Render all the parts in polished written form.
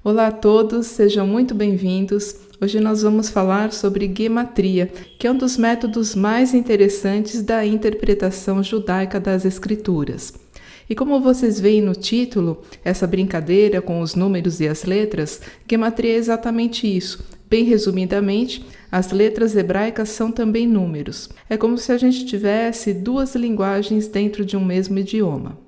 Olá a todos, sejam muito bem-vindos. Hoje nós vamos falar sobre gematria, que é um dos métodos mais interessantes da interpretação judaica das Escrituras. E como vocês veem no título, essa brincadeira com os números e as letras, gematria é exatamente isso. Bem resumidamente, as letras hebraicas são também números. É como se a gente tivesse duas linguagens dentro de um mesmo idioma.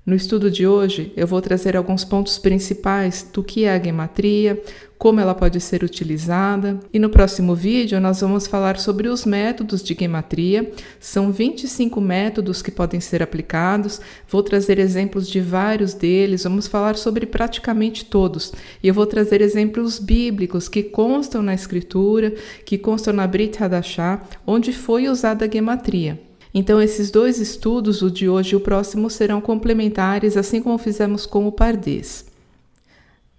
No estudo de hoje, eu vou trazer alguns pontos principais do que é a gematria, como ela pode ser utilizada, e no próximo vídeo nós vamos falar sobre os métodos de gematria. São 25 métodos que podem ser aplicados, vou trazer exemplos de vários deles, vamos falar sobre praticamente todos, e eu vou trazer exemplos bíblicos que constam na Escritura, que constam na Brit Hadashah, onde foi usada a gematria. Então, esses dois estudos, o de hoje e o próximo, serão complementares, assim como fizemos com o Pardês.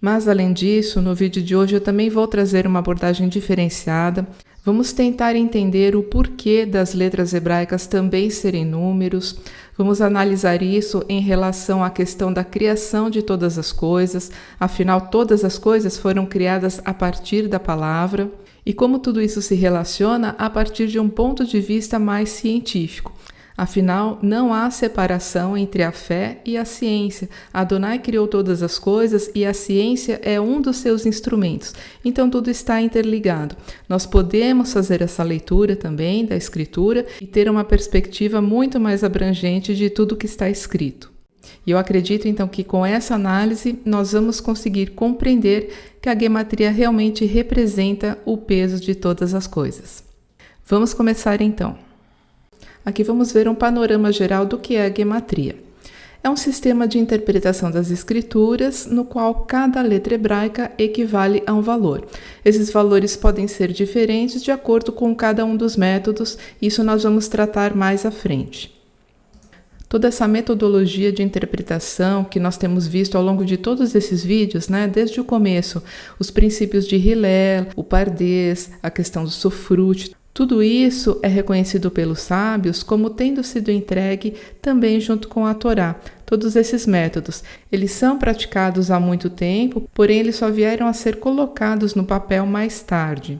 Mas, além disso, no vídeo de hoje eu também vou trazer uma abordagem diferenciada. Vamos tentar entender o porquê das letras hebraicas também serem números. Vamos analisar isso em relação à questão da criação de todas as coisas. Afinal, todas as coisas foram criadas a partir da palavra. E como tudo isso se relaciona a partir de um ponto de vista mais científico. Afinal, não há separação entre a fé e a ciência. Adonai criou todas as coisas e a ciência é um dos seus instrumentos. Então, tudo está interligado. Nós podemos fazer essa leitura também da Escritura e ter uma perspectiva muito mais abrangente de tudo que está escrito. E eu acredito, então, que com essa análise nós vamos conseguir compreender que a gematria realmente representa o peso de todas as coisas. Vamos começar, então. Aqui vamos ver um panorama geral do que é a gematria. É um sistema de interpretação das escrituras no qual cada letra hebraica equivale a um valor. Esses valores podem ser diferentes de acordo com cada um dos métodos, isso nós vamos tratar mais à frente. Toda essa metodologia de interpretação que nós temos visto ao longo de todos esses vídeos, desde o começo, os princípios de Hillel, o Pardês, a questão do Sofrut, tudo isso é reconhecido pelos sábios como tendo sido entregue também junto com a Torá. Todos esses métodos, eles são praticados há muito tempo, porém eles só vieram a ser colocados no papel mais tarde.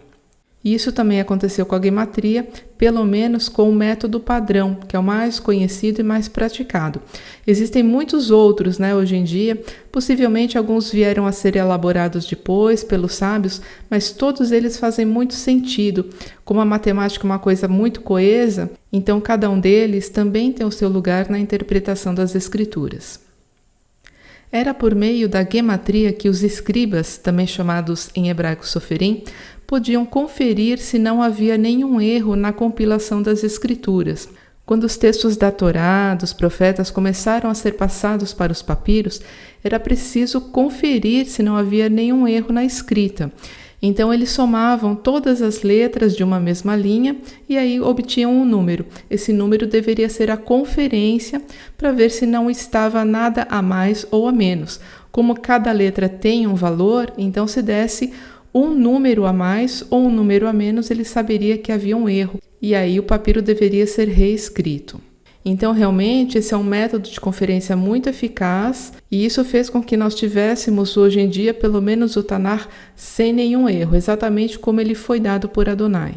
E isso também aconteceu com a gematria, pelo menos com o método padrão, que é o mais conhecido e mais praticado. Existem muitos outros, hoje em dia, possivelmente alguns vieram a ser elaborados depois pelos sábios, mas todos eles fazem muito sentido. Como a matemática é uma coisa muito coesa, então cada um deles também tem o seu lugar na interpretação das escrituras. Era por meio da gematria que os escribas, também chamados em hebraico soferim, podiam conferir se não havia nenhum erro na compilação das escrituras. Quando os textos da Torá, dos profetas, começaram a ser passados para os papiros, era preciso conferir se não havia nenhum erro na escrita. Então eles somavam todas as letras de uma mesma linha e aí obtinham um número. Esse número deveria ser a conferência para ver se não estava nada a mais ou a menos. Como cada letra tem um valor, então se desse um número a mais ou um número a menos, ele saberia que havia um erro, e aí o papiro deveria ser reescrito. Então, realmente, esse é um método de conferência muito eficaz, e isso fez com que nós tivéssemos hoje em dia, pelo menos o Tanar, sem nenhum erro, exatamente como ele foi dado por Adonai.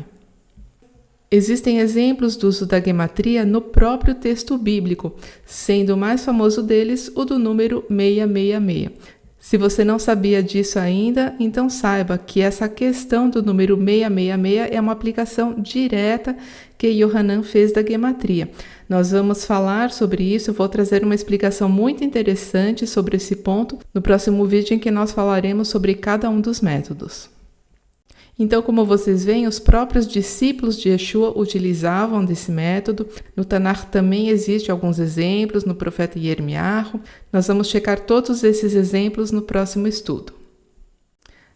Existem exemplos do uso da gematria no próprio texto bíblico, sendo o mais famoso deles o do número 666. Se você não sabia disso ainda, então saiba que essa questão do número 666 é uma aplicação direta que Yohanan fez da gematria. Nós vamos falar sobre isso, eu vou trazer uma explicação muito interessante sobre esse ponto no próximo vídeo em que nós falaremos sobre cada um dos métodos. Então, como vocês veem, os próprios discípulos de Yeshua utilizavam desse método. No Tanar também existem alguns exemplos, no profeta Yirmiyahu. Nós vamos checar todos esses exemplos no próximo estudo.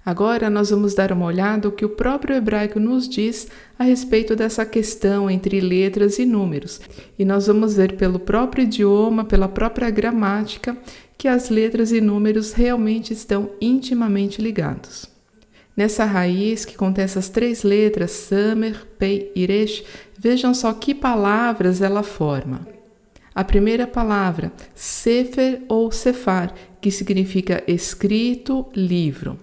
Agora, nós vamos dar uma olhada no que o próprio hebraico nos diz a respeito dessa questão entre letras e números. E nós vamos ver pelo próprio idioma, pela própria gramática, que as letras e números realmente estão intimamente ligados. Nessa raiz que contém essas três letras, Samer, Pei e Resh, vejam só que palavras ela forma. A primeira palavra, Sefer ou Sefar, que significa escrito, livro.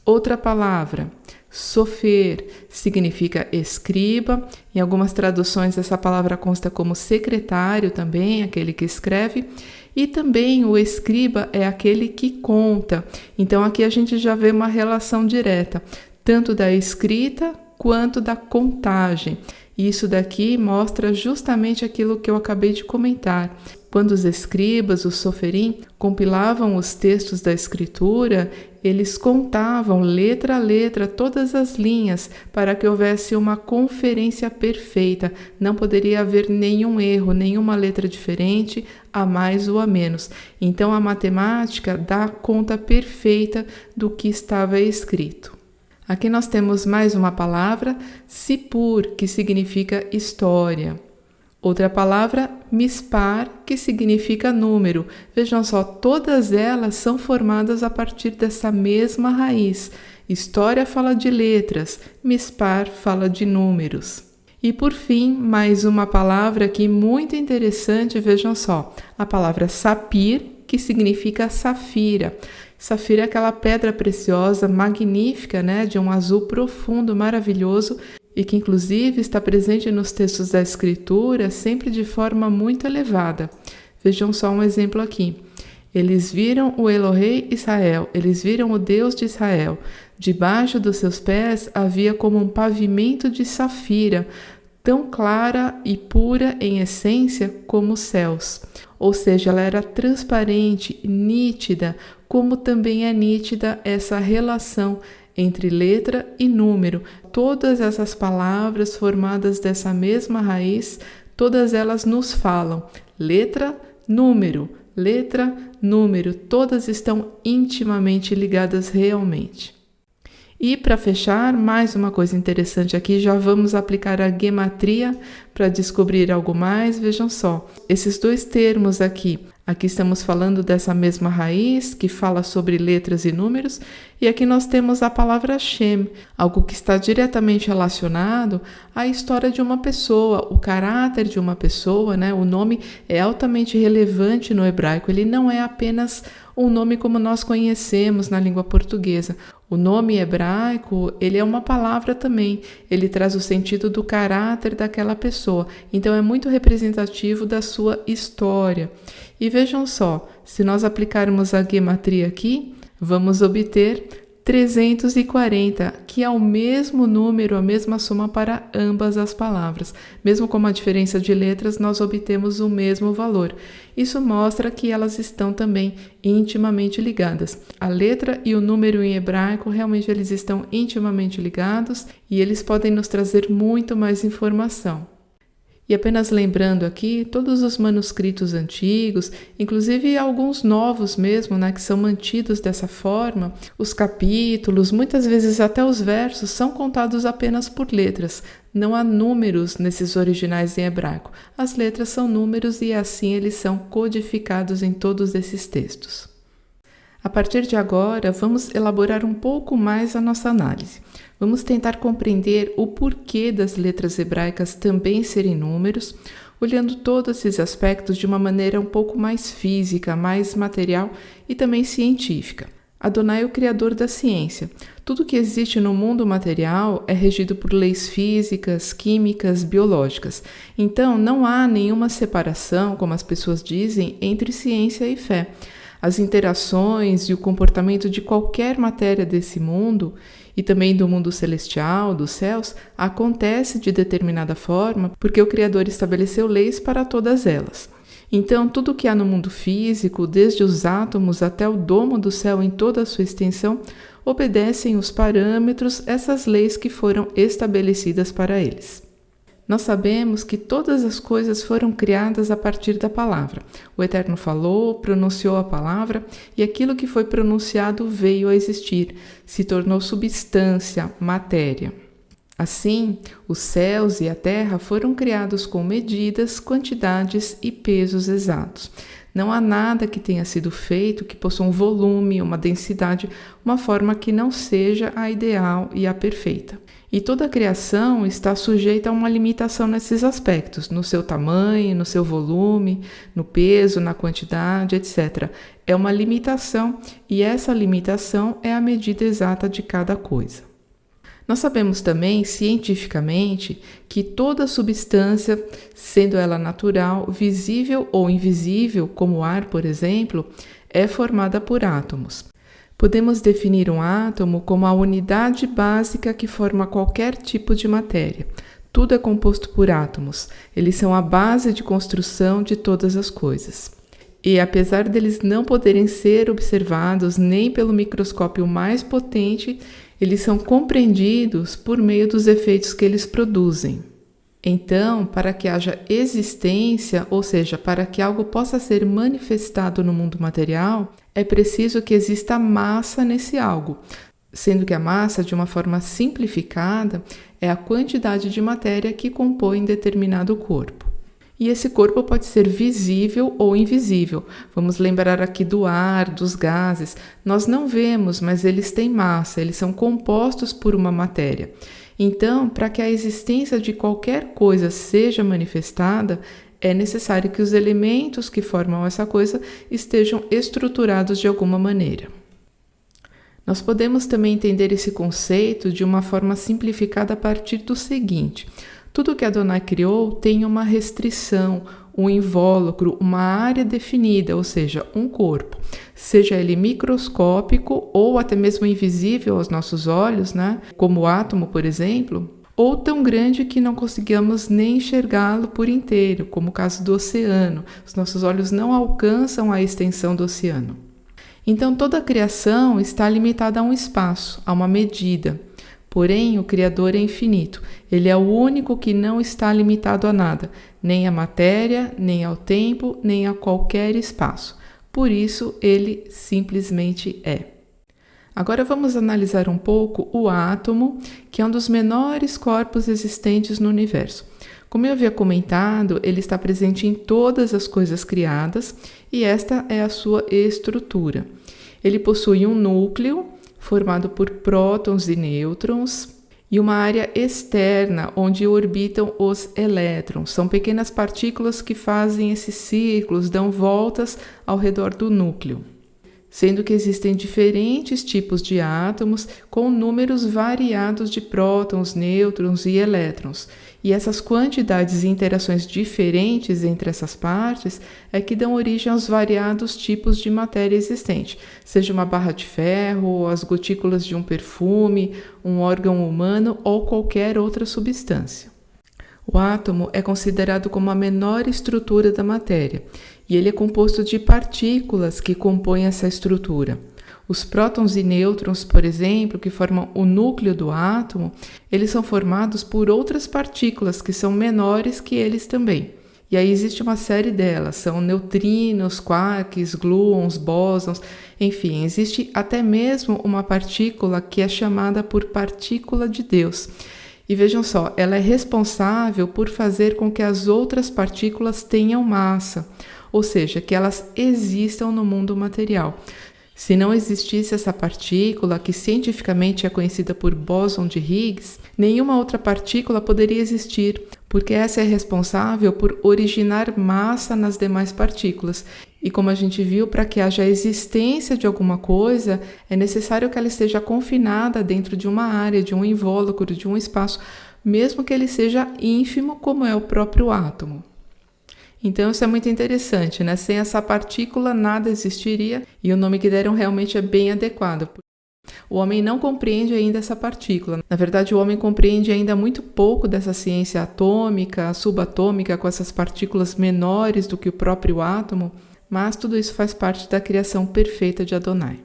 Outra palavra, sofer, significa escriba. Em algumas traduções essa palavra consta como secretário também, aquele que escreve. E também o escriba é aquele que conta. Então aqui a gente já vê uma relação direta, tanto da escrita quanto da contagem. E isso daqui mostra justamente aquilo que eu acabei de comentar. Quando os escribas, os soferim, compilavam os textos da escritura, eles contavam letra a letra todas as linhas para que houvesse uma conferência perfeita. Não poderia haver nenhum erro, nenhuma letra diferente, a mais ou a menos. Então a matemática dá conta perfeita do que estava escrito. Aqui nós temos mais uma palavra, sipur, que significa história. Outra palavra, mispar, que significa número. Vejam só, todas elas são formadas a partir dessa mesma raiz. História fala de letras, mispar fala de números. E por fim, mais uma palavra aqui muito interessante, vejam só, a palavra sapir, que significa safira. Safira é aquela pedra preciosa, magnífica, né, de um azul profundo, maravilhoso, e que inclusive está presente nos textos da Escritura sempre de forma muito elevada. Vejam só um exemplo aqui. Eles viram o Elohei Israel, eles viram o Deus de Israel. Debaixo dos seus pés havia como um pavimento de safira, tão clara e pura em essência como os céus. Ou seja, ela era transparente, nítida, como também é nítida essa relação entre letra e número. Todas essas palavras formadas dessa mesma raiz, todas elas nos falam letra, número, todas estão intimamente ligadas realmente. E para fechar, mais uma coisa interessante aqui, já vamos aplicar a gematria para descobrir algo mais. Vejam só, esses dois termos aqui estamos falando dessa mesma raiz que fala sobre letras e números, e aqui nós temos a palavra Shem, algo que está diretamente relacionado à história de uma pessoa, o caráter de uma pessoa, né? O nome é altamente relevante no hebraico, ele não é apenas um nome como nós conhecemos na língua portuguesa. O nome hebraico, ele é uma palavra também, ele traz o sentido do caráter daquela pessoa, então é muito representativo da sua história. E vejam só, se nós aplicarmos a gematria aqui, vamos obter 340, que é o mesmo número, a mesma soma para ambas as palavras. Mesmo com uma diferença de letras, nós obtemos o mesmo valor. Isso mostra que elas estão também intimamente ligadas. A letra e o número em hebraico, realmente eles estão intimamente ligados e eles podem nos trazer muito mais informação. E apenas lembrando aqui, todos os manuscritos antigos, inclusive alguns novos mesmo, né, que são mantidos dessa forma, os capítulos, muitas vezes até os versos, são contados apenas por letras. Não há números nesses originais em hebraico. As letras são números e assim eles são codificados em todos esses textos. A partir de agora, vamos elaborar um pouco mais a nossa análise. Vamos tentar compreender o porquê das letras hebraicas também serem números, olhando todos esses aspectos de uma maneira um pouco mais física, mais material e também científica. Adonai é o criador da ciência. Tudo que existe no mundo material é regido por leis físicas, químicas, biológicas. Então, não há nenhuma separação, como as pessoas dizem, entre ciência e fé. As interações e o comportamento de qualquer matéria desse mundo e também do mundo celestial, dos céus, acontece de determinada forma porque o Criador estabeleceu leis para todas elas. Então, tudo que há no mundo físico, desde os átomos até o domo do céu em toda a sua extensão, obedecem os parâmetros, essas leis que foram estabelecidas para eles. Nós sabemos que todas as coisas foram criadas a partir da palavra. O Eterno falou, pronunciou a palavra e aquilo que foi pronunciado veio a existir, se tornou substância, matéria. Assim, os céus e a terra foram criados com medidas, quantidades e pesos exatos. Não há nada que tenha sido feito que possua um volume, uma densidade, uma forma que não seja a ideal e a perfeita. E toda a criação está sujeita a uma limitação nesses aspectos, no seu tamanho, no seu volume, no peso, na quantidade, etc. É uma limitação e essa limitação é a medida exata de cada coisa. Nós sabemos também, cientificamente, que toda substância, sendo ela natural, visível ou invisível, como o ar, por exemplo, é formada por átomos. Podemos definir um átomo como a unidade básica que forma qualquer tipo de matéria. Tudo é composto por átomos. Eles são a base de construção de todas as coisas. E apesar deles não poderem ser observados nem pelo microscópio mais potente, eles são compreendidos por meio dos efeitos que eles produzem. Então, para que haja existência, ou seja, para que algo possa ser manifestado no mundo material, é preciso que exista massa nesse algo, sendo que a massa, de uma forma simplificada, é a quantidade de matéria que compõe determinado corpo. E esse corpo pode ser visível ou invisível. Vamos lembrar aqui do ar, dos gases. Nós não vemos, mas eles têm massa, eles são compostos por uma matéria. Então, para que a existência de qualquer coisa seja manifestada, é necessário que os elementos que formam essa coisa estejam estruturados de alguma maneira. Nós podemos também entender esse conceito de uma forma simplificada a partir do seguinte: tudo que Adonai criou tem uma restrição, um invólucro, uma área definida, ou seja, um corpo, seja ele microscópico ou até mesmo invisível aos nossos olhos, né? Como o átomo, por exemplo, ou tão grande que não conseguimos nem enxergá-lo por inteiro, como o caso do oceano. Os nossos olhos não alcançam a extensão do oceano. Então, toda a criação está limitada a um espaço, a uma medida. Porém, o Criador é infinito. Ele é o único que não está limitado a nada, nem à matéria, nem ao tempo, nem a qualquer espaço. Por isso, ele simplesmente é. Agora vamos analisar um pouco o átomo, que é um dos menores corpos existentes no universo. Como eu havia comentado, ele está presente em todas as coisas criadas e esta é a sua estrutura. Ele possui um núcleo formado por prótons e nêutrons, e uma área externa onde orbitam os elétrons. São pequenas partículas que fazem esses círculos, dão voltas ao redor do núcleo. Sendo que existem diferentes tipos de átomos com números variados de prótons, nêutrons e elétrons. E essas quantidades e interações diferentes entre essas partes é que dão origem aos variados tipos de matéria existente, seja uma barra de ferro, as gotículas de um perfume, um órgão humano ou qualquer outra substância. O átomo é considerado como a menor estrutura da matéria, e ele é composto de partículas que compõem essa estrutura. Os prótons e nêutrons, por exemplo, que formam o núcleo do átomo, eles são formados por outras partículas que são menores que eles também. E aí existe uma série delas, são neutrinos, quarks, gluons, bósons, enfim, existe até mesmo uma partícula que é chamada por partícula de Deus. E vejam só, ela é responsável por fazer com que as outras partículas tenham massa, ou seja, que elas existam no mundo material. Se não existisse essa partícula, que cientificamente é conhecida por bóson de Higgs, nenhuma outra partícula poderia existir, porque essa é responsável por originar massa nas demais partículas. E como a gente viu, para que haja existência de alguma coisa, é necessário que ela esteja confinada dentro de uma área, de um invólucro, de um espaço, mesmo que ele seja ínfimo, como é o próprio átomo. Então isso é muito interessante, né? Sem essa partícula nada existiria e o nome que deram realmente é bem adequado. O homem não compreende ainda essa partícula. Na verdade, o homem compreende ainda muito pouco dessa ciência atômica, subatômica, com essas partículas menores do que o próprio átomo, mas tudo isso faz parte da criação perfeita de Adonai.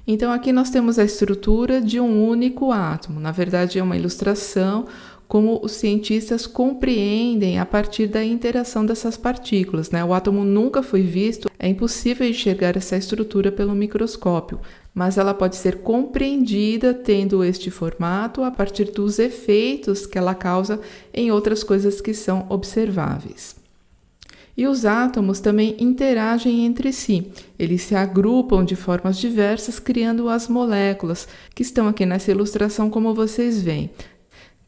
Então aqui nós temos a estrutura de um único átomo. Na verdade, é uma ilustração como os cientistas compreendem a partir da interação dessas partículas, né? O átomo nunca foi visto, é impossível enxergar essa estrutura pelo microscópio, mas ela pode ser compreendida tendo este formato a partir dos efeitos que ela causa em outras coisas que são observáveis. E os átomos também interagem entre si. Eles se agrupam de formas diversas, criando as moléculas, que estão aqui nessa ilustração como vocês veem.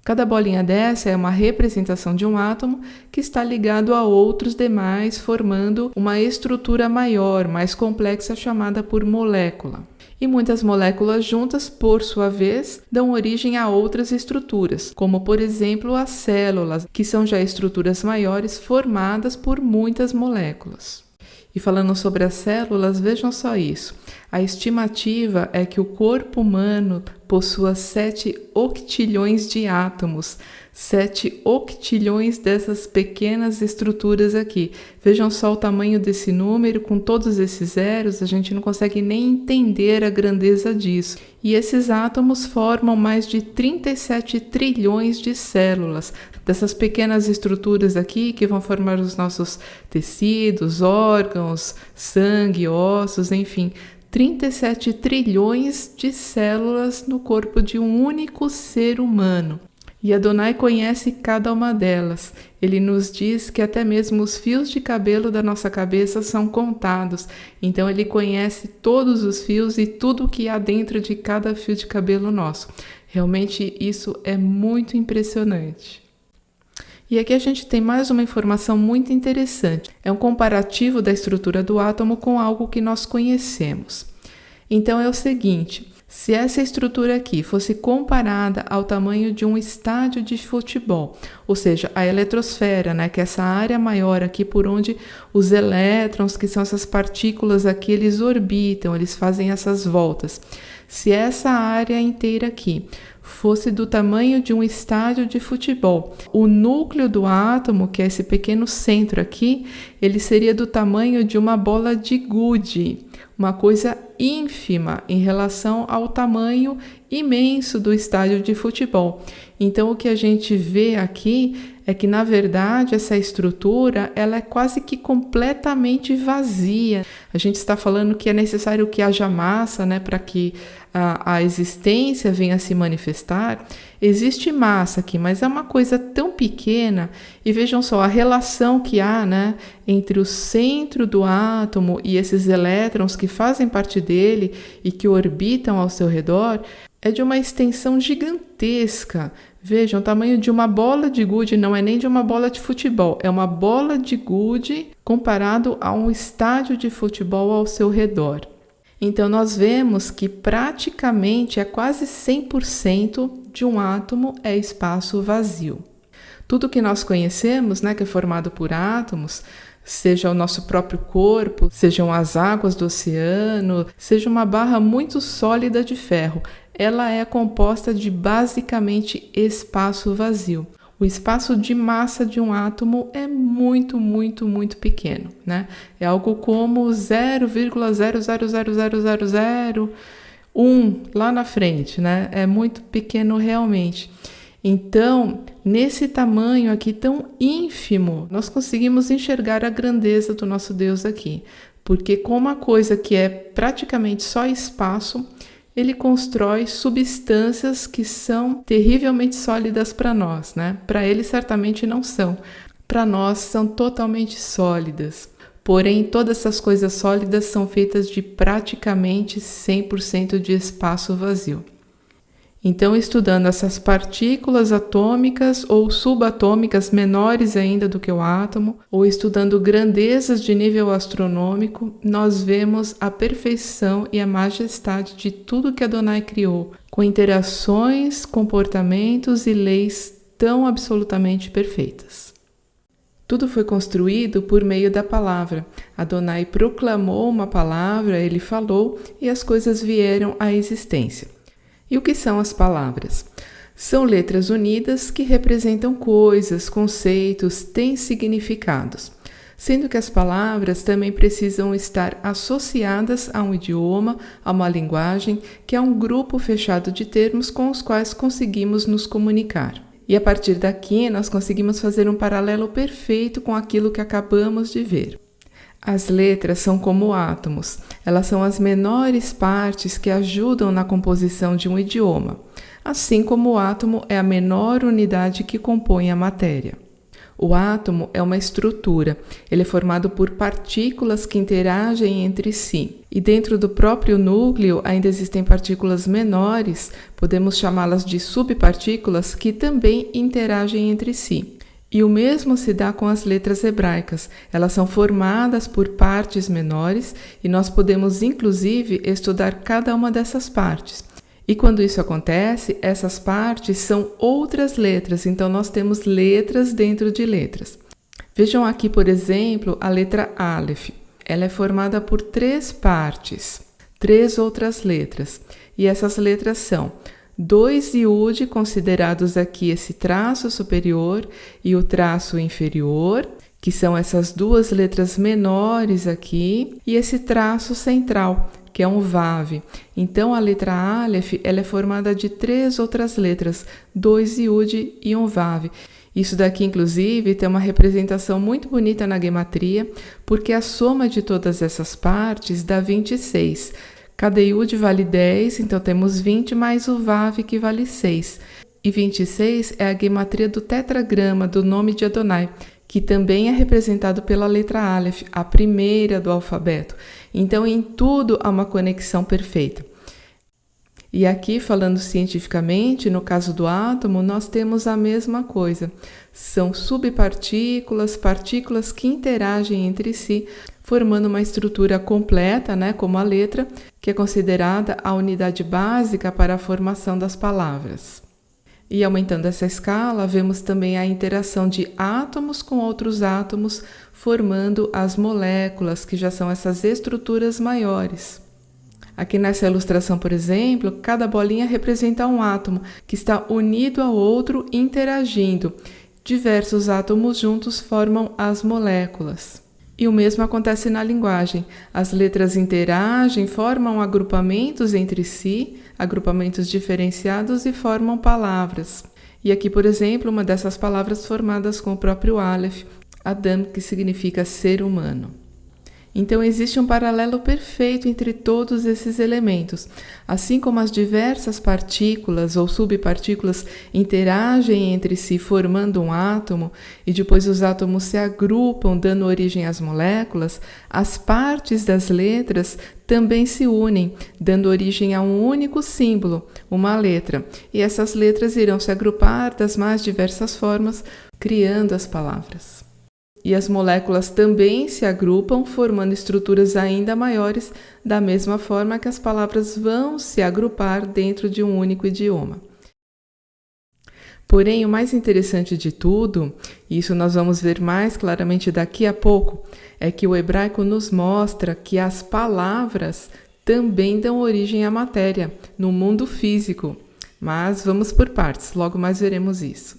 Cada bolinha dessa é uma representação de um átomo que está ligado a outros demais, formando uma estrutura maior, mais complexa, chamada por molécula. E muitas moléculas juntas, por sua vez, dão origem a outras estruturas, como por exemplo as células, que são já estruturas maiores formadas por muitas moléculas. E falando sobre as células, vejam só isso. A estimativa é que o corpo humano possua 7 octilhões de átomos, 7 octilhões dessas pequenas estruturas aqui. Vejam só o tamanho desse número, com todos esses zeros, a gente não consegue nem entender a grandeza disso. E esses átomos formam mais de 37 trilhões de células, dessas pequenas estruturas aqui que vão formar os nossos tecidos, órgãos, sangue, ossos, enfim. 37 trilhões de células no corpo de um único ser humano. E Adonai conhece cada uma delas. Ele nos diz que até mesmo os fios de cabelo da nossa cabeça são contados. Então ele conhece todos os fios e tudo que há dentro de cada fio de cabelo nosso. Realmente isso é muito impressionante. E aqui a gente tem mais uma informação muito interessante. É um comparativo da estrutura do átomo com algo que nós conhecemos. Então é o seguinte, se essa estrutura aqui fosse comparada ao tamanho de um estádio de futebol, ou seja, a eletrosfera, né, que é essa área maior aqui por onde os elétrons, que são essas partículas aqui, eles orbitam, eles fazem essas voltas. Se essa área inteira aqui fosse do tamanho de um estádio de futebol, o núcleo do átomo, que é esse pequeno centro aqui, ele seria do tamanho de uma bola de gude, uma coisa ínfima em relação ao tamanho imenso do estádio de futebol. Então, o que a gente vê aqui é que, na verdade, essa estrutura ela é quase que completamente vazia. A gente está falando que é necessário que haja massa, né, para que a existência venha a se manifestar. Existe massa aqui, mas é uma coisa tão pequena. E vejam só a relação que há, né, entre o centro do átomo e esses elétrons que fazem parte dele e que orbitam ao seu redor, é de uma extensão gigantesca. Vejam, o tamanho de uma bola de gude, não é nem de uma bola de futebol, é uma bola de gude comparado a um estádio de futebol ao seu redor. Então, nós vemos que praticamente é quase 100% de um átomo é espaço vazio. Tudo que nós conhecemos, né, que é formado por átomos, seja o nosso próprio corpo, sejam as águas do oceano, seja uma barra muito sólida de ferro, ela é composta de basicamente espaço vazio. O espaço de massa de um átomo é muito, muito, muito pequeno, né? É algo como 0,000001 lá na frente, né? É muito pequeno realmente. Então, nesse tamanho aqui tão ínfimo, nós conseguimos enxergar a grandeza do nosso Deus aqui. Porque com uma coisa que é praticamente só espaço, ele constrói substâncias que são terrivelmente sólidas para nós, né? Para ele certamente não são. Para nós são totalmente sólidas. Porém, todas essas coisas sólidas são feitas de praticamente 100% de espaço vazio. Então, estudando essas partículas atômicas ou subatômicas menores ainda do que o átomo, ou estudando grandezas de nível astronômico, nós vemos a perfeição e a majestade de tudo que Adonai criou, com interações, comportamentos e leis tão absolutamente perfeitas. Tudo foi construído por meio da palavra. Adonai proclamou uma palavra, ele falou, e as coisas vieram à existência. E o que são as palavras? São letras unidas que representam coisas, conceitos, têm significados, sendo que as palavras também precisam estar associadas a um idioma, a uma linguagem, que é um grupo fechado de termos com os quais conseguimos nos comunicar. E a partir daqui, nós conseguimos fazer um paralelo perfeito com aquilo que acabamos de ver. As letras são como átomos, elas são as menores partes que ajudam na composição de um idioma, assim como o átomo é a menor unidade que compõe a matéria. O átomo é uma estrutura, ele é formado por partículas que interagem entre si. E dentro do próprio núcleo ainda existem partículas menores, podemos chamá-las de subpartículas, que também interagem entre si. E o mesmo se dá com as letras hebraicas. Elas são formadas por partes menores e nós podemos, inclusive, estudar cada uma dessas partes. E quando isso acontece, essas partes são outras letras, então nós temos letras dentro de letras. Vejam aqui, por exemplo, a letra Aleph. Ela é formada por 3 partes, 3 outras letras. E essas letras são 2 Yud, considerados aqui esse traço superior e o traço inferior, que são essas 2 letras menores aqui, e esse traço central, que é um Vav. Então, a letra Aleph, ela é formada de 3 outras letras, 2 Yud e um Vav. Isso daqui, inclusive, tem uma representação muito bonita na gematria, porque a soma de todas essas partes dá 26. Cada Yud vale 10, então temos 20 mais o Vav, que vale 6. E 26 é a gematria do tetragrama do nome de Adonai, que também é representado pela letra Aleph, a primeira do alfabeto. Então, em tudo há uma conexão perfeita. E aqui, falando cientificamente, no caso do átomo, nós temos a mesma coisa. São subpartículas, partículas que interagem entre si, formando uma estrutura completa, como a letra, que é considerada a unidade básica para a formação das palavras. E aumentando essa escala, vemos também a interação de átomos com outros átomos, formando as moléculas, que já são essas estruturas maiores. Aqui nessa ilustração, por exemplo, cada bolinha representa um átomo que está unido ao outro, interagindo. Diversos átomos juntos formam as moléculas. E o mesmo acontece na linguagem. As letras interagem, formam agrupamentos entre si, agrupamentos diferenciados e formam palavras. E aqui, por exemplo, uma dessas palavras formadas com o próprio Aleph, Adam, que significa ser humano. Então, existe um paralelo perfeito entre todos esses elementos. Assim como as diversas partículas ou subpartículas interagem entre si formando um átomo e depois os átomos se agrupam dando origem às moléculas, as partes das letras também se unem, dando origem a um único símbolo, uma letra. E essas letras irão se agrupar das mais diversas formas, criando as palavras. E as moléculas também se agrupam, formando estruturas ainda maiores, da mesma forma que as palavras vão se agrupar dentro de um único idioma. Porém, o mais interessante de tudo, e isso nós vamos ver mais claramente daqui a pouco, é que o hebraico nos mostra que as palavras também dão origem à matéria, no mundo físico. Mas vamos por partes, logo mais veremos isso.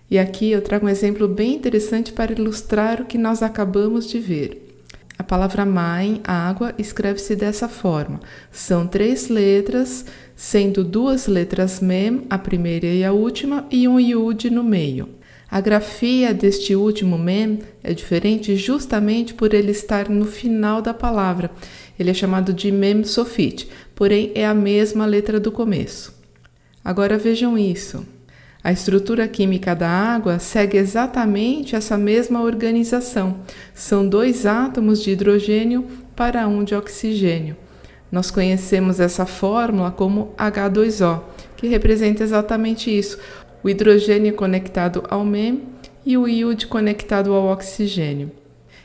E aqui eu trago um exemplo bem interessante para ilustrar o que nós acabamos de ver. A palavra Maim, água, escreve-se dessa forma. São 3 letras, sendo 2 letras Mem, a primeira e a última, e um Yud no meio. A grafia deste último Mem é diferente justamente por ele estar no final da palavra. Ele é chamado de Mem Sofit, porém é a mesma letra do começo. Agora vejam isso. A estrutura química da água segue exatamente essa mesma organização. São 2 átomos de hidrogênio para 1 de oxigênio. Nós conhecemos essa fórmula como H2O, que representa exatamente isso. O hidrogênio conectado ao Mem e o Yud conectado ao oxigênio.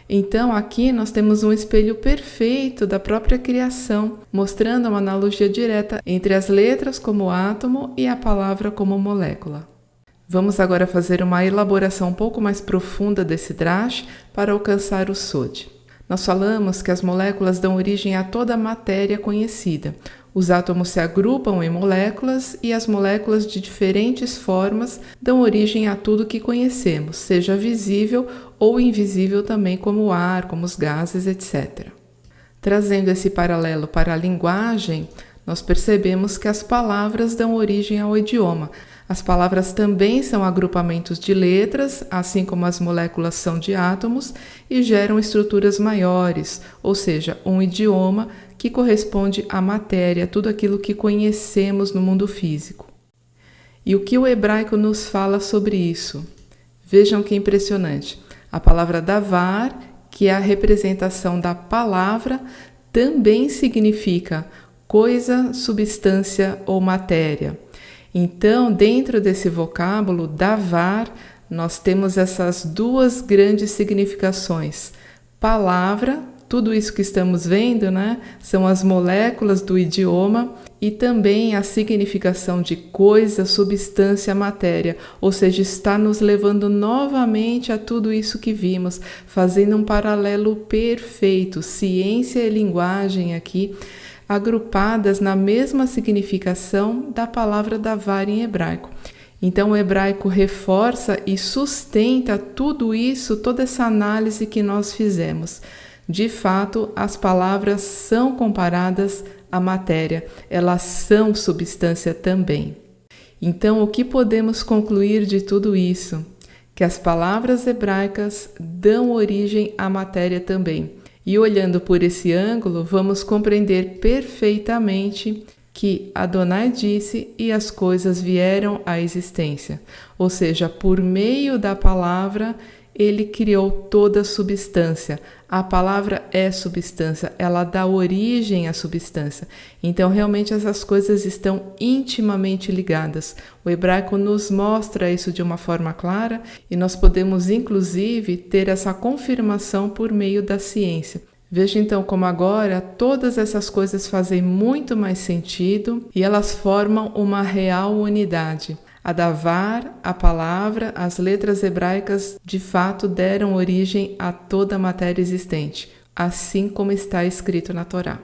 Então, aqui nós temos um espelho perfeito da própria criação, mostrando uma analogia direta entre as letras como átomo e a palavra como molécula. Vamos agora fazer uma elaboração um pouco mais profunda desse drash para alcançar o Sod. Nós falamos que as moléculas dão origem a toda a matéria conhecida. Os átomos se agrupam em moléculas e as moléculas de diferentes formas dão origem a tudo que conhecemos, seja visível ou invisível também, como o ar, como os gases, etc. Trazendo esse paralelo para a linguagem, nós percebemos que as palavras dão origem ao idioma. As palavras também são agrupamentos de letras, assim como as moléculas são de átomos, e geram estruturas maiores, ou seja, um idioma que corresponde à matéria, tudo aquilo que conhecemos no mundo físico. E o que o hebraico nos fala sobre isso? Vejam que impressionante. A palavra davar, que é a representação da palavra, também significa coisa, substância ou matéria. Então, dentro desse vocábulo, davar, nós temos essas duas grandes significações. Palavra, tudo isso que estamos vendo, né, são as moléculas do idioma, e também a significação de coisa, substância, matéria, ou seja, está nos levando novamente a tudo isso que vimos, fazendo um paralelo perfeito, ciência e linguagem aqui, agrupadas na mesma significação da palavra davar em hebraico. Então o hebraico reforça e sustenta tudo isso, toda essa análise que nós fizemos. De fato, as palavras são comparadas à matéria, elas são substância também. Então, o que podemos concluir de tudo isso? Que as palavras hebraicas dão origem à matéria também. E olhando por esse ângulo, vamos compreender perfeitamente que Adonai disse e as coisas vieram à existência. Ou seja, por meio da palavra, ele criou toda a substância. A palavra é substância, ela dá origem à substância. Então, realmente, essas coisas estão intimamente ligadas. O hebraico nos mostra isso de uma forma clara e nós podemos, inclusive, ter essa confirmação por meio da ciência. Veja então como agora todas essas coisas fazem muito mais sentido e elas formam uma real unidade. A davar, a palavra, as letras hebraicas de fato deram origem a toda a matéria existente, assim como está escrito na Torá.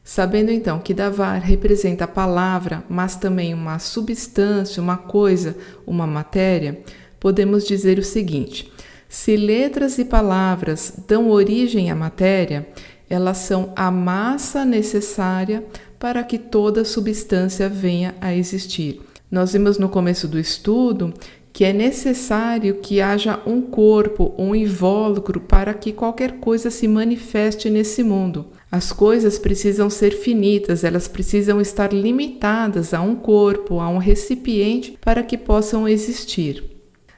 Sabendo então que davar representa a palavra, mas também uma substância, uma coisa, uma matéria, podemos dizer o seguinte: se letras e palavras dão origem à matéria, elas são a massa necessária para que toda substância venha a existir. Nós vimos no começo do estudo que é necessário que haja um corpo, um invólucro, para que qualquer coisa se manifeste nesse mundo. As coisas precisam ser finitas, elas precisam estar limitadas a um corpo, a um recipiente, para que possam existir.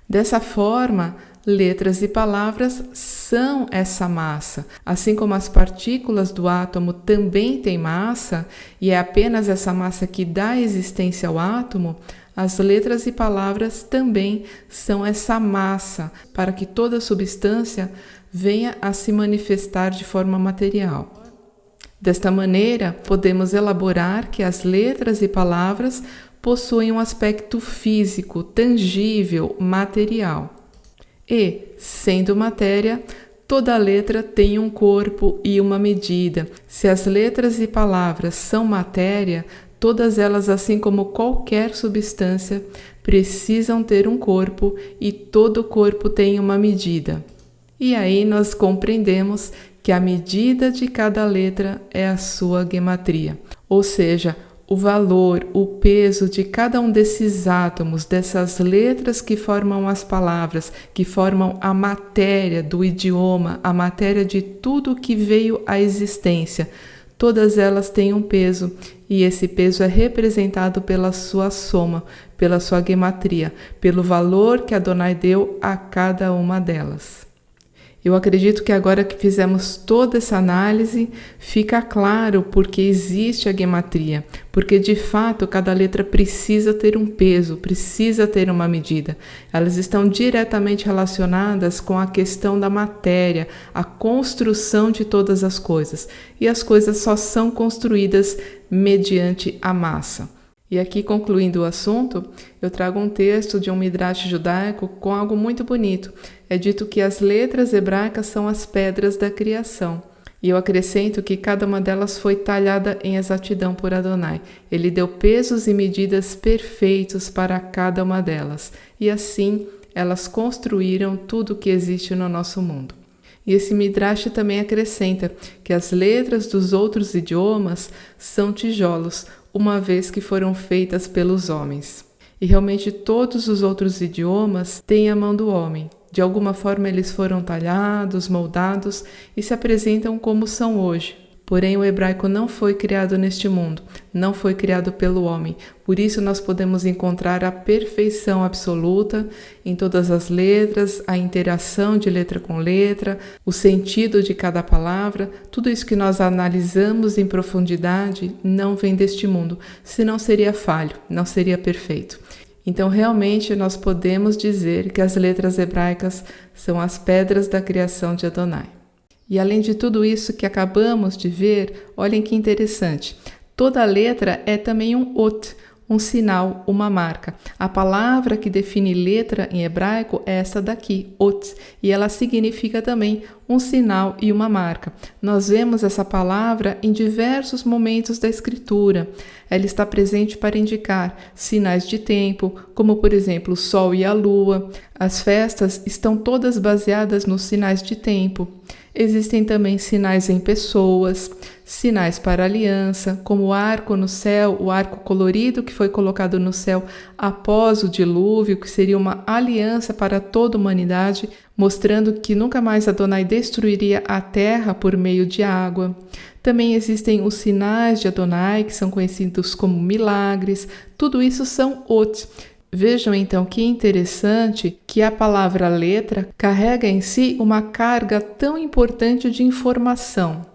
Dessa forma, letras e palavras são essa massa. Assim como as partículas do átomo também têm massa, e é apenas essa massa que dá existência ao átomo, as letras e palavras também são essa massa para que toda substância venha a se manifestar de forma material. Desta maneira, podemos elaborar que as letras e palavras possuem um aspecto físico, tangível, material. E, sendo matéria, toda letra tem um corpo e uma medida. Se as letras e palavras são matéria, todas elas, assim como qualquer substância, precisam ter um corpo e todo corpo tem uma medida. E aí nós compreendemos que a medida de cada letra é a sua gematria, ou seja, o valor, o peso de cada um desses átomos, dessas letras que formam as palavras, que formam a matéria do idioma, a matéria de tudo que veio à existência. Todas elas têm um peso e esse peso é representado pela sua soma, pela sua gematria, pelo valor que Adonai deu a cada uma delas. Eu acredito que agora que fizemos toda essa análise, fica claro porque existe a gematria, porque de fato cada letra precisa ter um peso, precisa ter uma medida. Elas estão diretamente relacionadas com a questão da matéria, a construção de todas as coisas. E as coisas só são construídas mediante a massa. E aqui, concluindo o assunto, eu trago um texto de um midrash judaico com algo muito bonito. É dito que as letras hebraicas são as pedras da criação. E eu acrescento que cada uma delas foi talhada em exatidão por Adonai. Ele deu pesos e medidas perfeitos para cada uma delas. E assim, elas construíram tudo o que existe no nosso mundo. E esse midrash também acrescenta que as letras dos outros idiomas são tijolos, uma vez que foram feitas pelos homens. E realmente todos os outros idiomas têm a mão do homem. De alguma forma eles foram talhados, moldados e se apresentam como são hoje. Porém, o hebraico não foi criado neste mundo, não foi criado pelo homem. Por isso, nós podemos encontrar a perfeição absoluta em todas as letras, a interação de letra com letra, o sentido de cada palavra. Tudo isso que nós analisamos em profundidade não vem deste mundo, senão seria falho, não seria perfeito. Então, realmente, nós podemos dizer que as letras hebraicas são as pedras da criação de Adonai. E além de tudo isso que acabamos de ver, olhem que interessante. Toda letra é também um ot, um sinal, uma marca. A palavra que define letra em hebraico é essa daqui, ot, e ela significa também um sinal e uma marca. Nós vemos essa palavra em diversos momentos da escritura. Ela está presente para indicar sinais de tempo, como por exemplo o sol e a lua. As festas estão todas baseadas nos sinais de tempo. Existem também sinais em pessoas, sinais para aliança, como o arco no céu, o arco colorido que foi colocado no céu após o dilúvio, que seria uma aliança para toda a humanidade, mostrando que nunca mais Adonai destruiria a terra por meio de água. Também existem os sinais de Adonai, que são conhecidos como milagres. Tudo isso são ot. Vejam então que interessante que a palavra letra carrega em si uma carga tão importante de informação.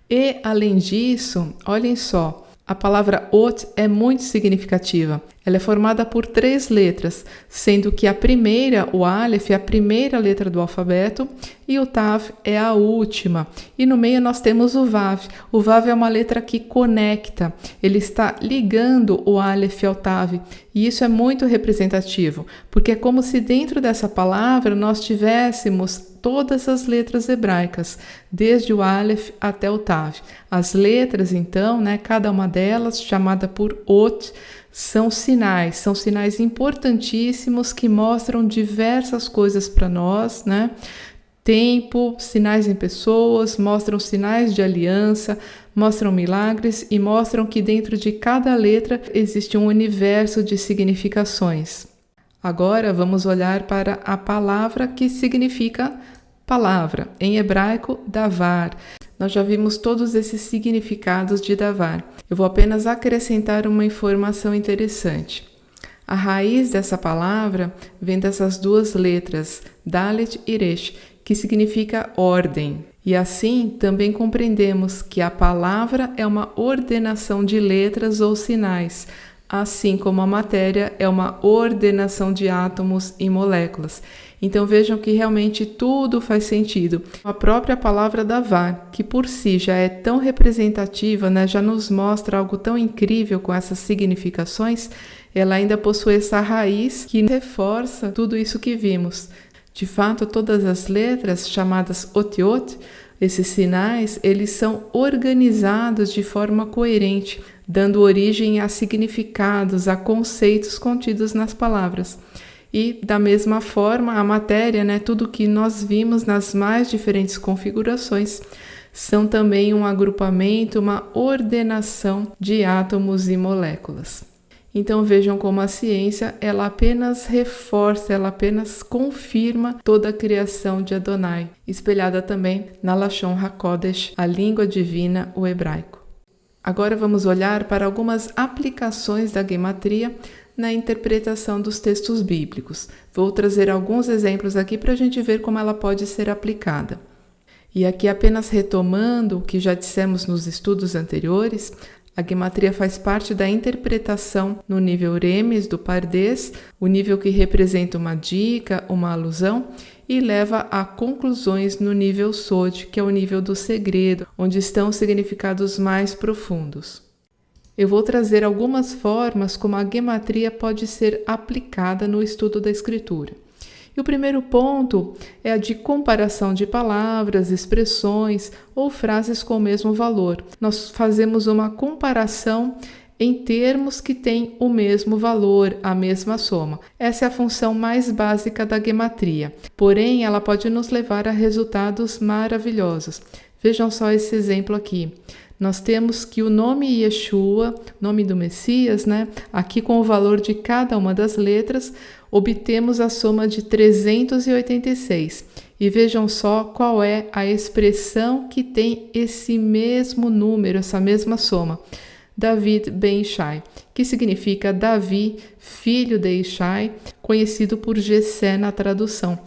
E, além disso, olhem só, a palavra ot é muito significativa. Ela é formada por 3 letras, sendo que a primeira, o Aleph, é a primeira letra do alfabeto e o Tav é a última. E no meio nós temos o Vav. O Vav é uma letra que conecta, ele está ligando o Aleph ao Tav. E isso é muito representativo, porque é como se dentro dessa palavra nós tivéssemos todas as letras hebraicas, desde o Aleph até o Tav. As letras, então, cada uma delas, chamada por ot, são sinais importantíssimos que mostram diversas coisas para nós, Tempo, sinais em pessoas, mostram sinais de aliança, mostram milagres e mostram que dentro de cada letra existe um universo de significações. Agora vamos olhar para a palavra que significa palavra, em hebraico, davar. Nós já vimos todos esses significados de davar. Eu vou apenas acrescentar uma informação interessante. A raiz dessa palavra vem dessas 2 letras, Dalet e Resh, que significa ordem. E assim também compreendemos que a palavra é uma ordenação de letras ou sinais, assim como a matéria é uma ordenação de átomos e moléculas. Então vejam que realmente tudo faz sentido. A própria palavra davar, que por si já é tão representativa, já nos mostra algo tão incrível com essas significações, ela ainda possui essa raiz que reforça tudo isso que vimos. De fato, todas as letras chamadas otiot, esses sinais, eles são organizados de forma coerente, dando origem a significados, a conceitos contidos nas palavras. E, da mesma forma, a matéria, tudo que nós vimos nas mais diferentes configurações, são também um agrupamento, uma ordenação de átomos e moléculas. Então vejam como a ciência, ela apenas reforça, ela apenas confirma toda a criação de Adonai, espelhada também na Lashon HaKodesh, a língua divina, o hebraico. Agora vamos olhar para algumas aplicações da gematria na interpretação dos textos bíblicos. Vou trazer alguns exemplos aqui para a gente ver como ela pode ser aplicada. E aqui apenas retomando o que já dissemos nos estudos anteriores, a gematria faz parte da interpretação no nível remes do pardês, o nível que representa uma dica, uma alusão, e leva a conclusões no nível sod, que é o nível do segredo, onde estão os significados mais profundos. Eu vou trazer algumas formas como a gematria pode ser aplicada no estudo da escritura. E o primeiro ponto é a de comparação de palavras, expressões ou frases com o mesmo valor. Nós fazemos uma comparação em termos que têm o mesmo valor, a mesma soma. Essa é a função mais básica da gematria, porém ela pode nos levar a resultados maravilhosos. Vejam só esse exemplo aqui. Nós temos que o nome Yeshua, nome do Messias, aqui com o valor de cada uma das letras, obtemos a soma de 386. E vejam só qual é a expressão que tem esse mesmo número, essa mesma soma. David ben Ishai, que significa Davi, filho de Ishai, conhecido por Jessé na tradução.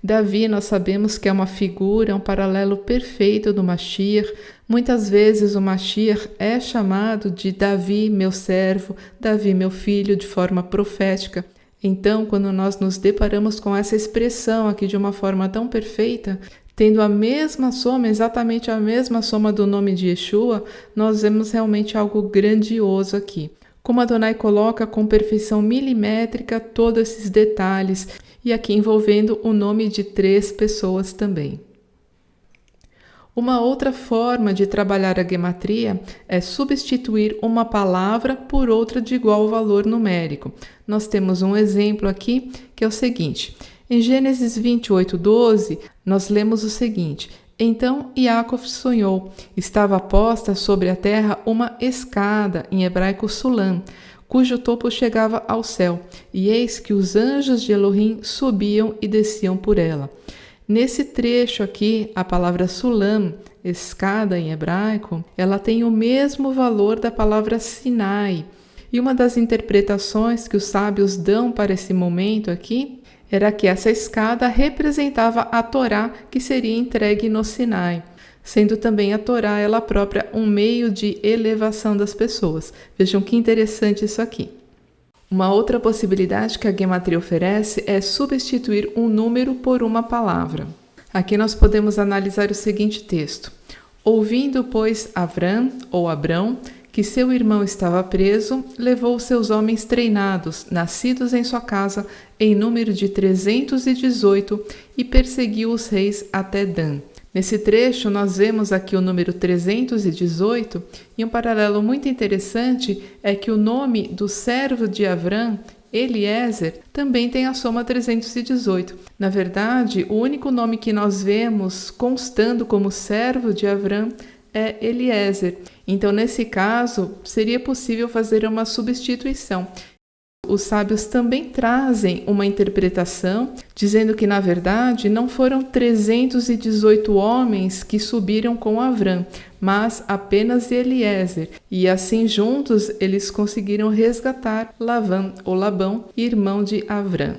Davi, nós sabemos que é uma figura, um paralelo perfeito do Mashiach. Muitas vezes o Mashiach é chamado de Davi, meu servo, Davi, meu filho, de forma profética. Então, quando nós nos deparamos com essa expressão aqui de uma forma tão perfeita, tendo a mesma soma, exatamente a mesma soma do nome de Yeshua, nós vemos realmente algo grandioso aqui. Como Adonai coloca com perfeição milimétrica todos esses detalhes, e aqui envolvendo o nome de 3 pessoas também. Uma outra forma de trabalhar a gematria é substituir uma palavra por outra de igual valor numérico. Nós temos um exemplo aqui que é o seguinte. Em Gênesis 28:12, nós lemos o seguinte: Então Iacov sonhou, estava posta sobre a terra uma escada, em hebraico sulam, cujo topo chegava ao céu, e eis que os anjos de Elohim subiam e desciam por ela. Nesse trecho aqui, a palavra sulam, escada em hebraico, ela tem o mesmo valor da palavra Sinai. E uma das interpretações que os sábios dão para esse momento aqui era que essa escada representava a Torá que seria entregue no Sinai, sendo também a Torá ela própria um meio de elevação das pessoas. Vejam que interessante isso aqui. Uma outra possibilidade que a gematria oferece é substituir um número por uma palavra. Aqui nós podemos analisar o seguinte texto. Ouvindo, pois, Avram, ou Abrão, que seu irmão estava preso, levou seus homens treinados, nascidos em sua casa, em número de 318, e perseguiu os reis até Dan. Nesse trecho, nós vemos aqui o número 318, e um paralelo muito interessante é que o nome do servo de Avram, Eliezer, também tem a soma 318. Na verdade, o único nome que nós vemos constando como servo de Avram é Eliezer. Então, nesse caso, seria possível fazer uma substituição. Os sábios também trazem uma interpretação, dizendo que, na verdade, não foram 318 homens que subiram com Avram, mas apenas Eliezer. E assim, juntos, eles conseguiram resgatar Lavã, ou Labão, irmão de Avram.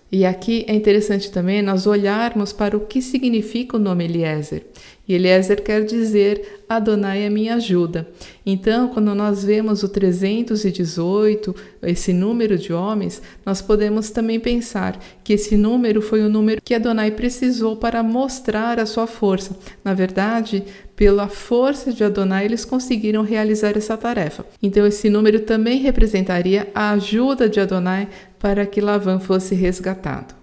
E aqui é interessante também nós olharmos para o que significa o nome Eliezer. E Eliezer quer dizer Adonai é minha ajuda. Então, quando nós vemos o 318, esse número de homens, nós podemos também pensar que esse número foi o número que Adonai precisou para mostrar a sua força. Na verdade, pela força de Adonai, eles conseguiram realizar essa tarefa. Então, esse número também representaria a ajuda de Adonai para que Lavã fosse resgatado.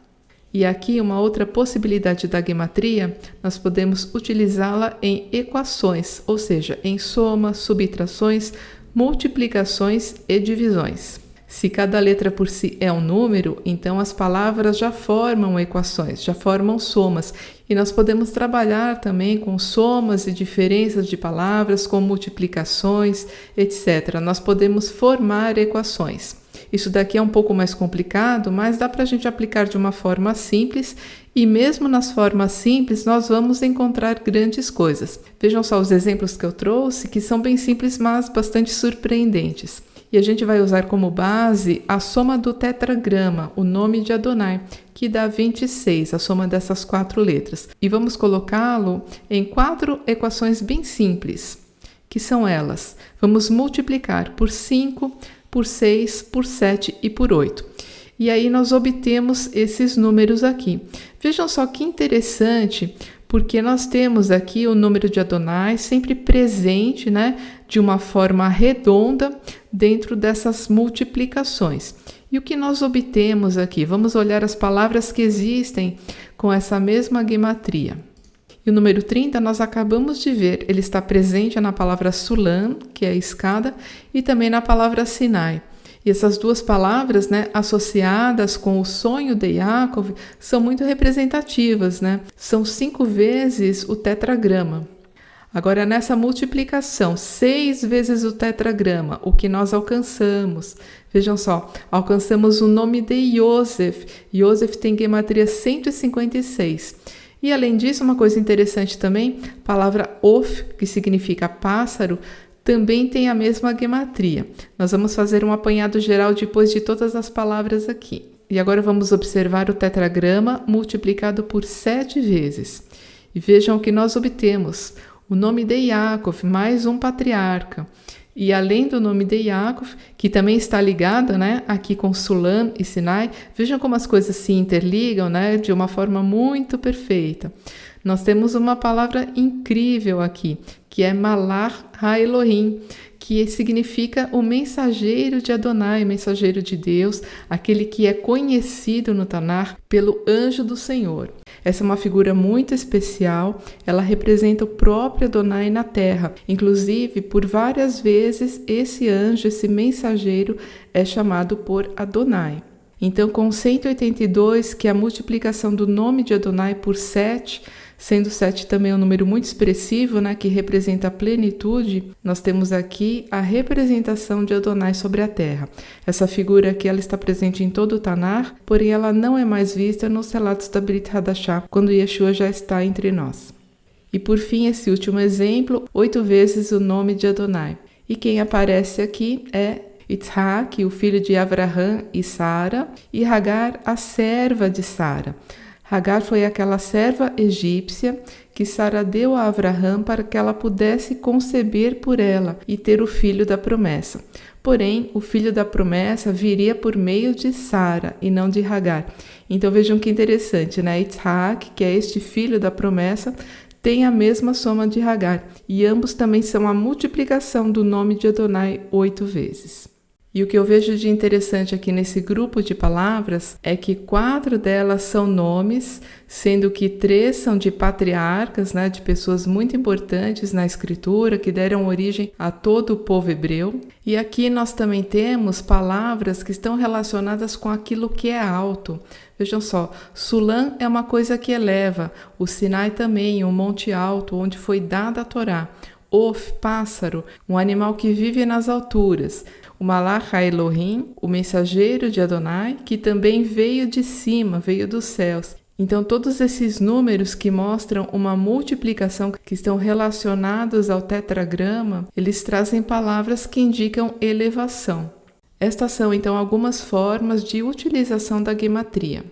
E aqui uma outra possibilidade da gematria, nós podemos utilizá-la em equações, ou seja, em somas, subtrações, multiplicações e divisões. Se cada letra por si é um número, então as palavras já formam equações, já formam somas. E nós podemos trabalhar também com somas e diferenças de palavras, com multiplicações, etc. Nós podemos formar equações. Isso daqui é um pouco mais complicado, mas dá para a gente aplicar de uma forma simples e mesmo nas formas simples nós vamos encontrar grandes coisas. Vejam só os exemplos que eu trouxe, que são bem simples, mas bastante surpreendentes. E a gente vai usar como base a soma do tetragrama, o nome de Adonai, que dá 26, a soma dessas 4 letras. E vamos colocá-lo em 4 equações bem simples, que são elas. Vamos multiplicar por 5, por 6, por 7 e por 8. E aí nós obtemos esses números aqui. Vejam só que interessante, porque nós temos aqui o número de Adonai sempre presente, né, de uma forma redonda dentro dessas multiplicações. E o que nós obtemos aqui? Vamos olhar as palavras que existem com essa mesma gematria. E o número 30 nós acabamos de ver, ele está presente na palavra Sulam, que é a escada, e também na palavra Sinai. E essas duas palavras, né, associadas com o sonho de Yaakov, são muito representativas, né? São 5 vezes o tetragrama. Agora, nessa multiplicação, 6 vezes o tetragrama, o que nós alcançamos? Vejam só, alcançamos o nome de Yosef. Yosef tem gematria 156. E além disso, uma coisa interessante também, a palavra Of, que significa pássaro, também tem a mesma gematria. Nós vamos fazer um apanhado geral depois de todas as palavras aqui. E agora vamos observar o tetragrama multiplicado por 7 vezes. E vejam o que nós obtemos. O nome de Yaakov, mais um patriarca. E além do nome de Yaakov, que também está ligado, aqui com Sulam e Sinai, vejam como as coisas se interligam, de uma forma muito perfeita. Nós temos uma palavra incrível aqui, que é Malach Ha-Elohim, que significa o mensageiro de Adonai, o mensageiro de Deus, aquele que é conhecido no Tanar pelo anjo do Senhor. Essa é uma figura muito especial, ela representa o próprio Adonai na terra. Inclusive, por várias vezes, esse anjo, esse mensageiro, é chamado por Adonai. Então, com 182, que é a multiplicação do nome de Adonai por 7, sendo 7 também um número muito expressivo, que representa a plenitude, nós temos aqui a representação de Adonai sobre a terra. Essa figura aqui ela está presente em todo o Tanar, porém ela não é mais vista nos relatos da Brit Hadashah, quando Yeshua já está entre nós. E por fim, esse último exemplo, 8 vezes o nome de Adonai. E quem aparece aqui é Yitzhak, o filho de Avraham e Sara, e Hagar, a serva de Sara. Hagar foi aquela serva egípcia que Sara deu a Avraham para que ela pudesse conceber por ela e ter o filho da promessa. Porém, o filho da promessa viria por meio de Sara e não de Hagar. Então vejam que interessante, Yitzhak, que é este filho da promessa, tem a mesma soma de Hagar, e ambos também são a multiplicação do nome de Adonai 8 vezes. E o que eu vejo de interessante aqui nesse grupo de palavras é que 4 delas são nomes, sendo que 3 são de patriarcas, de pessoas muito importantes na escritura, que deram origem a todo o povo hebreu. E aqui nós também temos palavras que estão relacionadas com aquilo que é alto. Vejam só, Sulam é uma coisa que eleva, o Sinai também, um monte alto onde foi dada a Torá. Of, pássaro, um animal que vive nas alturas. O Malach Ha-Elohim, o mensageiro de Adonai, que também veio de cima, veio dos céus. Então, todos esses números que mostram uma multiplicação, que estão relacionados ao tetragrama, eles trazem palavras que indicam elevação. Estas são, então, algumas formas de utilização da gematria.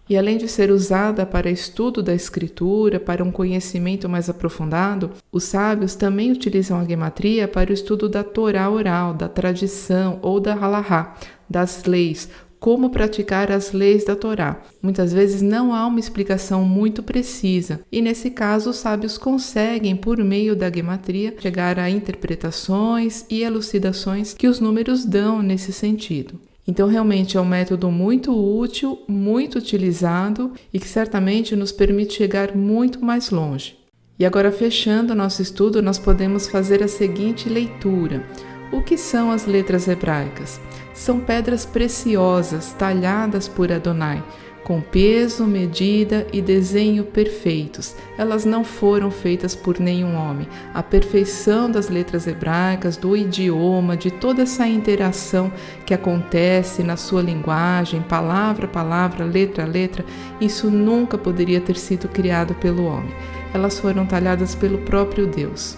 E além de ser usada para estudo da escritura, para um conhecimento mais aprofundado, os sábios também utilizam a gematria para o estudo da Torá oral, da tradição ou da halahá, das leis, como praticar as leis da Torá. Muitas vezes não há uma explicação muito precisa, e nesse caso os sábios conseguem, por meio da gematria, chegar a interpretações e elucidações que os números dão nesse sentido. Então, realmente é um método muito útil, muito utilizado e que certamente nos permite chegar muito mais longe. E agora, fechando nosso estudo, nós podemos fazer a seguinte leitura. O que são as letras hebraicas? São pedras preciosas, talhadas por Adonai, com peso, medida e desenho perfeitos. Elas não foram feitas por nenhum homem. A perfeição das letras hebraicas, do idioma, de toda essa interação que acontece na sua linguagem, palavra a palavra, letra a letra, isso nunca poderia ter sido criado pelo homem. Elas foram talhadas pelo próprio Deus.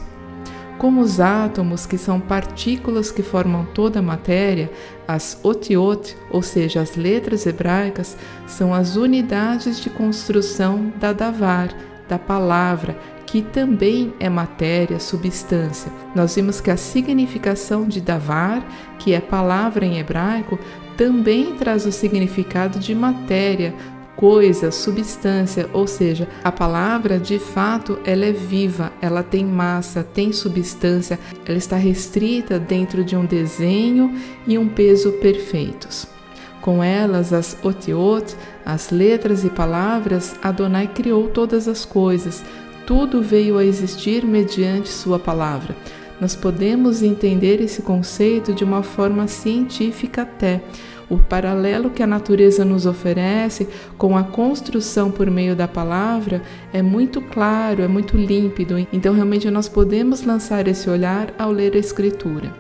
Como os átomos, que são partículas que formam toda a matéria, as otiot, ou seja, as letras hebraicas, são as unidades de construção da davar, da palavra, que também é matéria, substância. Nós vimos que a significação de davar, que é palavra em hebraico, também traz o significado de matéria, coisa, substância, ou seja, a palavra de fato ela é viva, ela tem massa, tem substância, ela está restrita dentro de um desenho e um peso perfeitos. Com elas, as otiot, as letras e palavras, Adonai criou todas as coisas, tudo veio a existir mediante sua palavra. Nós podemos entender esse conceito de uma forma científica até. O paralelo que a natureza nos oferece com a construção por meio da palavra é muito claro, é muito límpido. Então, realmente, nós podemos lançar esse olhar ao ler a Escritura.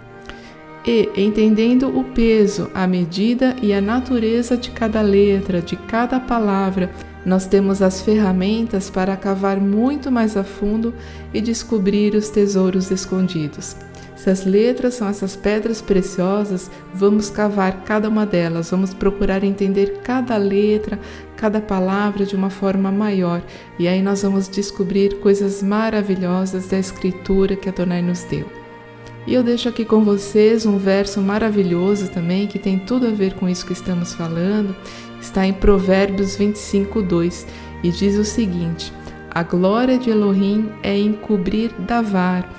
E, entendendo o peso, a medida e a natureza de cada letra, de cada palavra, nós temos as ferramentas para cavar muito mais a fundo e descobrir os tesouros escondidos. Se as letras são essas pedras preciosas, vamos cavar cada uma delas, vamos procurar entender cada letra, cada palavra de uma forma maior, e aí nós vamos descobrir coisas maravilhosas da Escritura que Adonai nos deu. E eu deixo aqui com vocês um verso maravilhoso também, que tem tudo a ver com isso que estamos falando. Está em Provérbios 25:2 e diz o seguinte: a glória de Elohim é encobrir davar,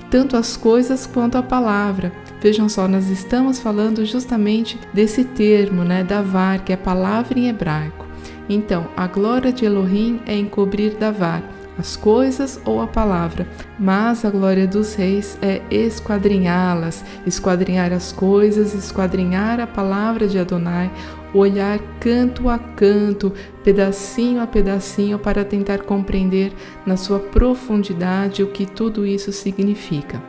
tanto as coisas quanto a palavra. Vejam só, nós estamos falando justamente desse termo, davar, que é palavra em hebraico. Então, a glória de Elohim é encobrir davar, as coisas ou a palavra, mas a glória dos reis é esquadrinhá-las, esquadrinhar as coisas, esquadrinhar a palavra de Adonai, olhar canto a canto, pedacinho a pedacinho, para tentar compreender na sua profundidade o que tudo isso significa.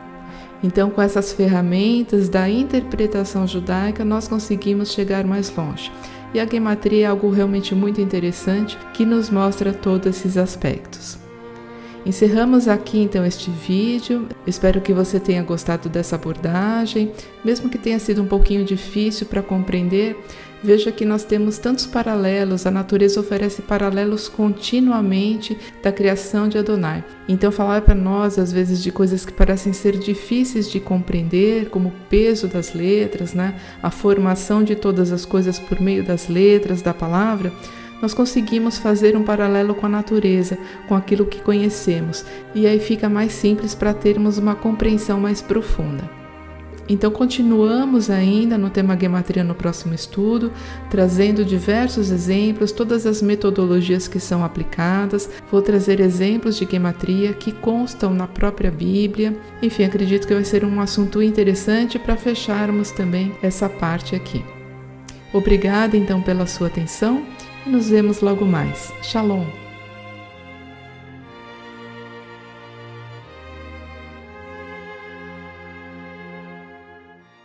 Então, com essas ferramentas da interpretação judaica, nós conseguimos chegar mais longe. E a gematria é algo realmente muito interessante que nos mostra todos esses aspectos. Encerramos aqui então este vídeo. Espero que você tenha gostado dessa abordagem, mesmo que tenha sido um pouquinho difícil para compreender. Veja que nós temos tantos paralelos, a natureza oferece paralelos continuamente da criação de Adonai. Então falar para nós às vezes de coisas que parecem ser difíceis de compreender, como o peso das letras, a formação de todas as coisas por meio das letras, da palavra, nós conseguimos fazer um paralelo com a natureza, com aquilo que conhecemos, e aí fica mais simples para termos uma compreensão mais profunda. Então continuamos ainda no tema gematria no próximo estudo, trazendo diversos exemplos, todas as metodologias que são aplicadas. Vou trazer exemplos de gematria que constam na própria Bíblia. Enfim, acredito que vai ser um assunto interessante para fecharmos também essa parte aqui. Obrigada então pela sua atenção e nos vemos logo mais. Shalom!